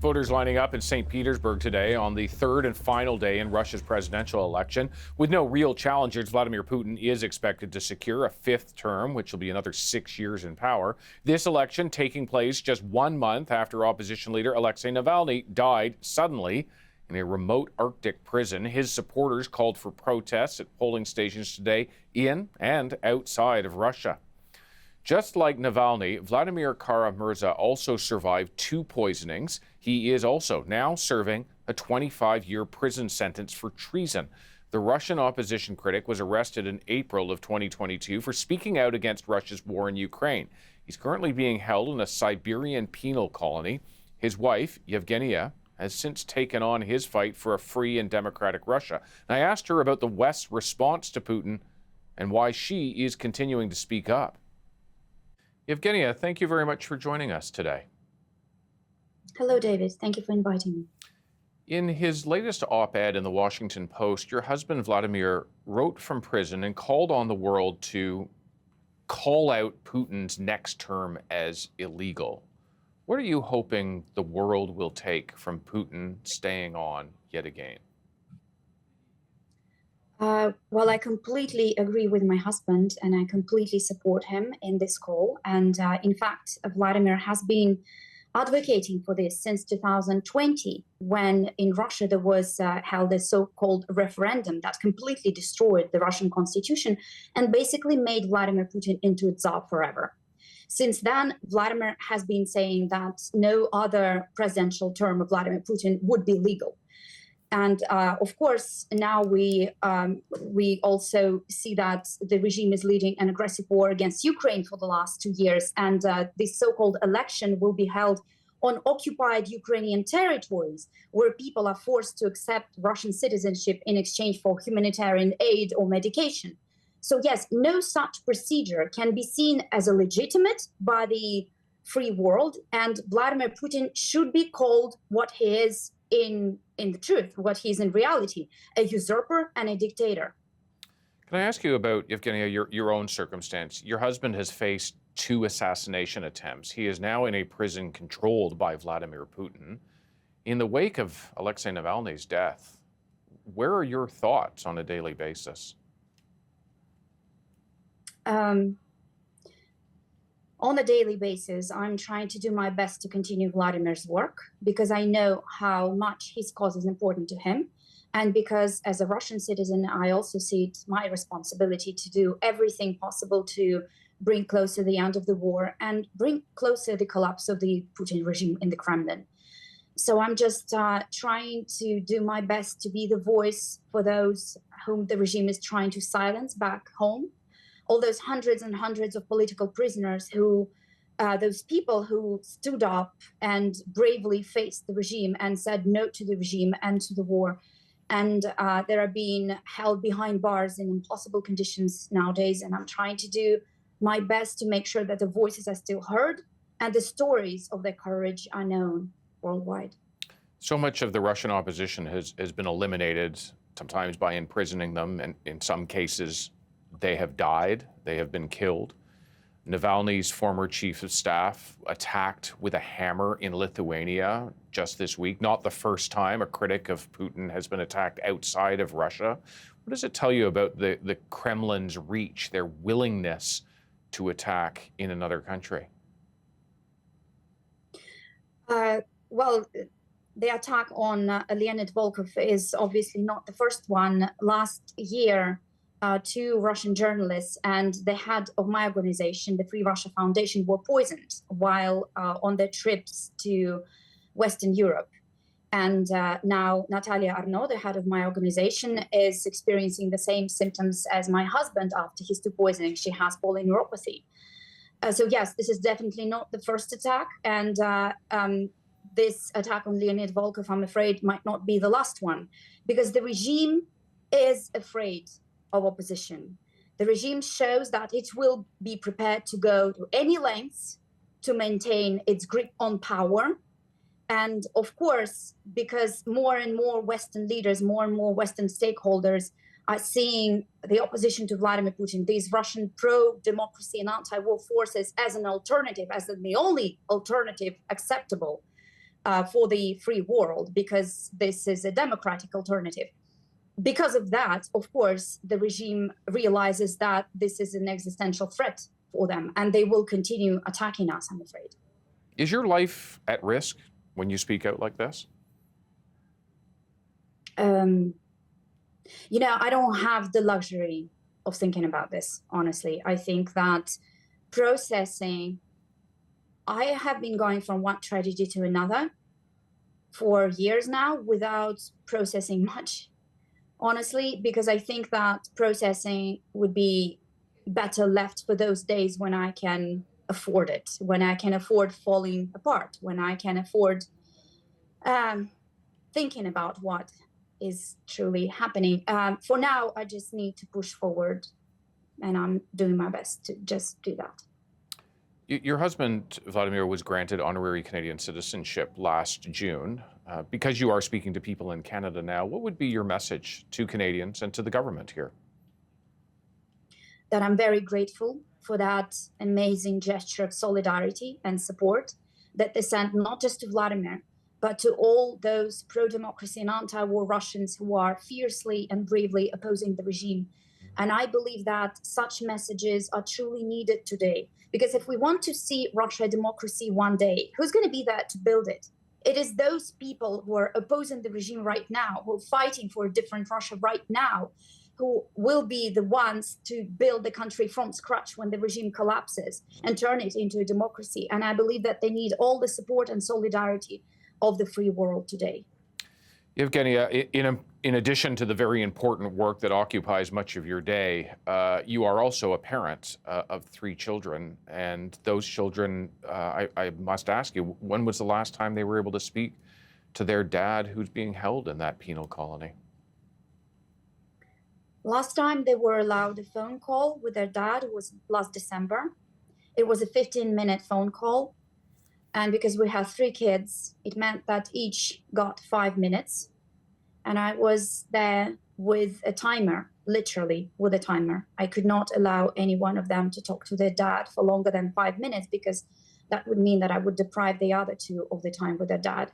Voters lining up in St. Petersburg today on the third and final day in Russia's presidential election. With no real challengers, Vladimir Putin is expected to secure a fifth term, which will be another 6 years in power. This election taking place just 1 month after opposition leader Alexei Navalny died suddenly in a remote Arctic prison. His supporters called for protests at polling stations today in and outside of Russia. Just like Navalny, Vladimir Kara-Murza also survived 2 poisonings. He is also now serving a 25-year prison sentence for treason. The Russian opposition critic was arrested in April of 2022 for speaking out against Russia's war in Ukraine. He's currently being held in a Siberian penal colony. His wife, Evgenia, has since taken on his fight for a free and democratic Russia. And I asked her about the West's response to Putin and why she is continuing to speak up. Evgenia, thank you very much for joining us today. Hello, David. Thank you for inviting me. In his latest op-ed in the Washington Post, your husband, Vladimir, wrote from prison and called on the world to call out Putin's next term as illegal. What are you hoping the world will take from Putin staying on yet again? Well, I completely agree with my husband, and I completely support him in this call. And in fact, Vladimir has been advocating for this since 2020, when in Russia there was held a so-called referendum that completely destroyed the Russian constitution and basically made Vladimir Putin into a Tsar forever. Since then, Vladimir has been saying that no other presidential term of Vladimir Putin would be legal. And of course, now we also see that the regime is leading an aggressive war against Ukraine for the last 2 years. And this so-called election will be held on occupied Ukrainian territories, where people are forced to accept Russian citizenship in exchange for humanitarian aid or medication. So yes, no such procedure can be seen as a legitimate by the free world. And Vladimir Putin should be called what he is in the truth, what he is in reality, a usurper and a dictator. Can I ask you about, Evgenia, your own circumstance? Your husband has faced 2 assassination attempts. He is now in a prison controlled by Vladimir Putin. In the wake of Alexei Navalny's death, where are your thoughts on a daily basis? On a daily basis, I'm trying to do my best to continue Vladimir's work, because I know how much his cause is important to him. And because as a Russian citizen, I also see it my responsibility to do everything possible to bring closer the end of the war and bring closer the collapse of the Putin regime in the Kremlin. So I'm just trying to do my best to be the voice for those whom the regime is trying to silence back home. All those hundreds and hundreds of political prisoners who, those people who stood up and bravely faced the regime and said no to the regime and to the war. And they are being held behind bars in impossible conditions nowadays. And I'm trying to do my best to make sure that the voices are still heard and the stories of their courage are known worldwide. So much of the Russian opposition has been eliminated, sometimes by imprisoning them, and in some cases, they have died, they have been killed. Navalny's former chief of staff attacked with a hammer in Lithuania just this week. Not the first time a critic of Putin has been attacked outside of Russia. What does it tell you about the Kremlin's reach, their willingness to attack in another country? Well, the attack on Leonid Volkov is obviously not the first one. Last year, 2 Russian journalists and the head of my organization, the Free Russia Foundation, were poisoned while on their trips to Western Europe. And now Natalia Arnaud, the head of my organization, is experiencing the same symptoms as my husband after his 2 poisoning. She has polyneuropathy. So yes, this is definitely not the first attack. And this attack on Leonid Volkov, I'm afraid, might not be the last one, because the regime is afraid of opposition. The regime shows that it will be prepared to go to any lengths to maintain its grip on power. And of course, because more and more Western leaders, more and more Western stakeholders are seeing the opposition to Vladimir Putin, these Russian pro-democracy and anti-war forces, as an alternative, as the only alternative acceptable, for the free world, because this is a democratic alternative. Because of that, of course, the regime realizes that this is an existential threat for them, and they will continue attacking us, I'm afraid. Is your life at risk when you speak out like this? I don't have the luxury of thinking about this, honestly. I think that I have been going from one tragedy to another for years now without processing much, honestly, because I think that processing would be better left for those days when I can afford it, when I can afford falling apart, when I can afford thinking about what is truly happening. For now, I just need to push forward, and I'm doing my best to just do that. Your husband, Vladimir, was granted honorary Canadian citizenship last June. Because you are speaking to people in Canada now, what would be your message to Canadians and to the government here? That I'm very grateful for that amazing gesture of solidarity and support that they sent not just to Vladimir, but to all those pro-democracy and anti-war Russians who are fiercely and bravely opposing the regime. And I believe that such messages are truly needed today, because if we want to see Russia a democracy one day, who's going to be there to build it? It is those people who are opposing the regime right now, who are fighting for a different Russia right now, who will be the ones to build the country from scratch when the regime collapses and turn it into a democracy. And I believe that they need all the support and solidarity of the free world today. Evgenia, in addition to the very important work that occupies much of your day, you are also a parent of 3 children. And those children, I must ask you, when was the last time they were able to speak to their dad who's being held in that penal colony? Last time they were allowed a phone call with their dad was last December. It was a 15-minute phone call. And because we have 3 kids, it meant that each got 5 minutes. And I was there with a timer, literally with a timer. I could not allow any one of them to talk to their dad for longer than 5 minutes, because that would mean that I would deprive the other 2 of the time with their dad.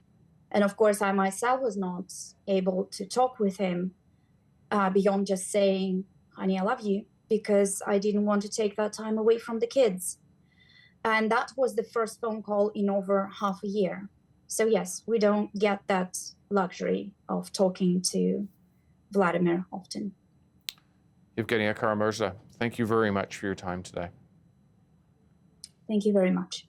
And of course, I myself was not able to talk with him beyond just saying, honey, I love you, because I didn't want to take that time away from the kids. And that was the first phone call in over half a year. So yes, we don't get that luxury of talking to Vladimir often. Evgenia Kara-Murza, thank you very much for your time today. Thank you very much.